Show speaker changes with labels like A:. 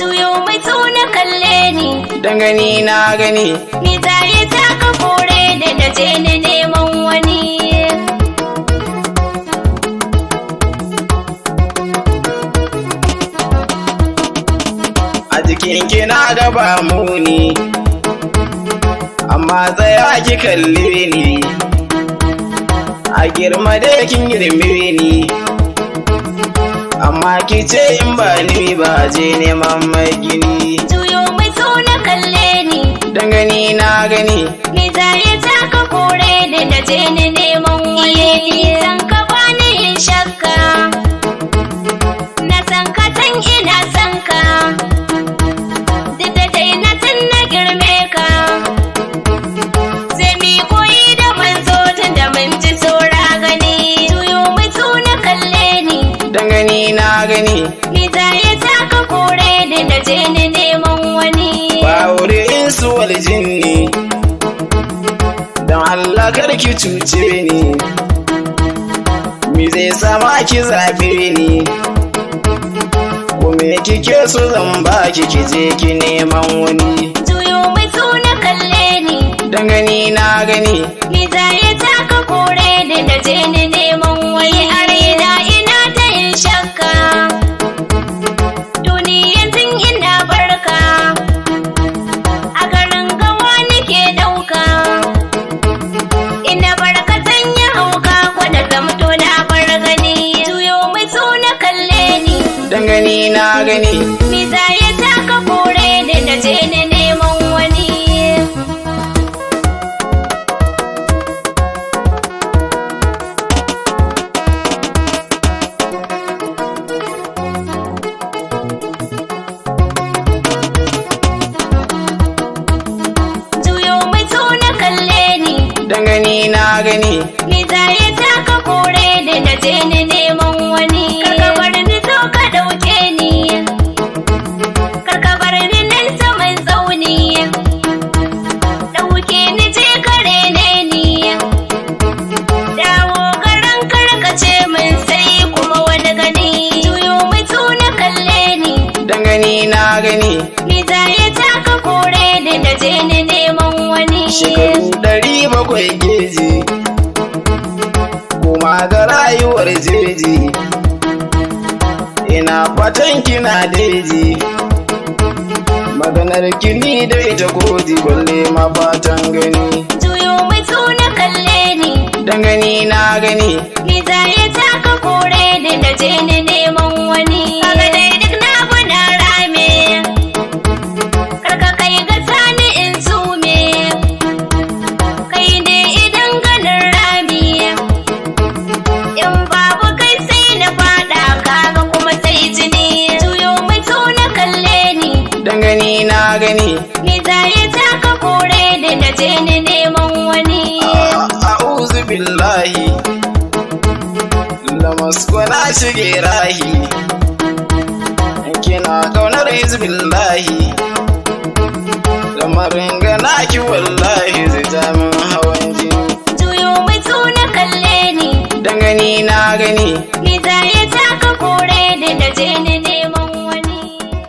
A: juyo mai na kalle ni,
B: dan gani na gani.
A: ni zai taka kore da na je ni neman wani.
B: A jikin ki na gaba muni, amma tsaya ki kalle ni. A girma da kin girme ni, amma ki ce in ba ni ba je neman mai gini.
A: Juyo mai na kalle ni,
B: Dan gani na gani.
A: ni zai taka kore da na je ni neman wani. San ka bani yin shakka, na san ka san ina san ka, duk da dai na san na girme ka. Sai mi koyi da manzo tun da mun ji saura gani. Juyo mai na kalle ni,
B: Dan gani na gani.
A: ni zai taka kore da na je ni neman wani.
B: Ba wuri in su waljinni, don Allah kar ki cuce ni. Me zai sama ki zaɓe ni, ko me kike so zan baki ki je ki neman wani.
A: Juyo mai na kalle ni,
B: Dan gani na gani.
A: ni zai taka kore da na je ni neman wani. A raina ina ta yin shakka, duniyan tun ina barka, a garin gawa nake dauka. Ina barka sanya hauka kwada zamto na bar gani. Juyo mai na kalle ni,
B: Dan gani na gani.
A: ni zai taka kore da na je ni neman wani. Juyo mai na kalle ni,
B: Dan gani na gani.
A: ni zai taka kore da na je ni neman wani. Karka bar ni zo ka dauke ni, karka bar ni nan saman tsauni, dauke ni je kare ne ni. Dawo garin karkace min sai kuma wani gani. Juyo mai na kalle ni,
B: Dan gani na gani.
A: ni zai taka kore da na je ni neman wani.
B: Shekaru 700 geji, kuma ga rayuwar jeji. Ina fatan kina daji, maganar kini da ita koji balle ma fatan gani.
A: Juyo mai na kalle ni,
B: Dan gani na gani.
A: ni zai taka kore da na je ni neman wani. Kaga dai duk na bana rame, karka kai ga sani in sume, kai ne idan ganin rami. In babu kai sai na fada, kaga kuma sai jini. Juyo mai na kalle ni,
B: Dan gani na gani.
A: ni zai taka kore da na je ni neman wani.
B: A'udhu billahi, lamasko na shige rahi. Kina kaunar hizbillahi, lamarin gana ki wallahi zai ja min hawan jini.
A: Juyo mai na kalle ni,
B: Dan gani na gani.
A: ni zai taka kore da na je ni neman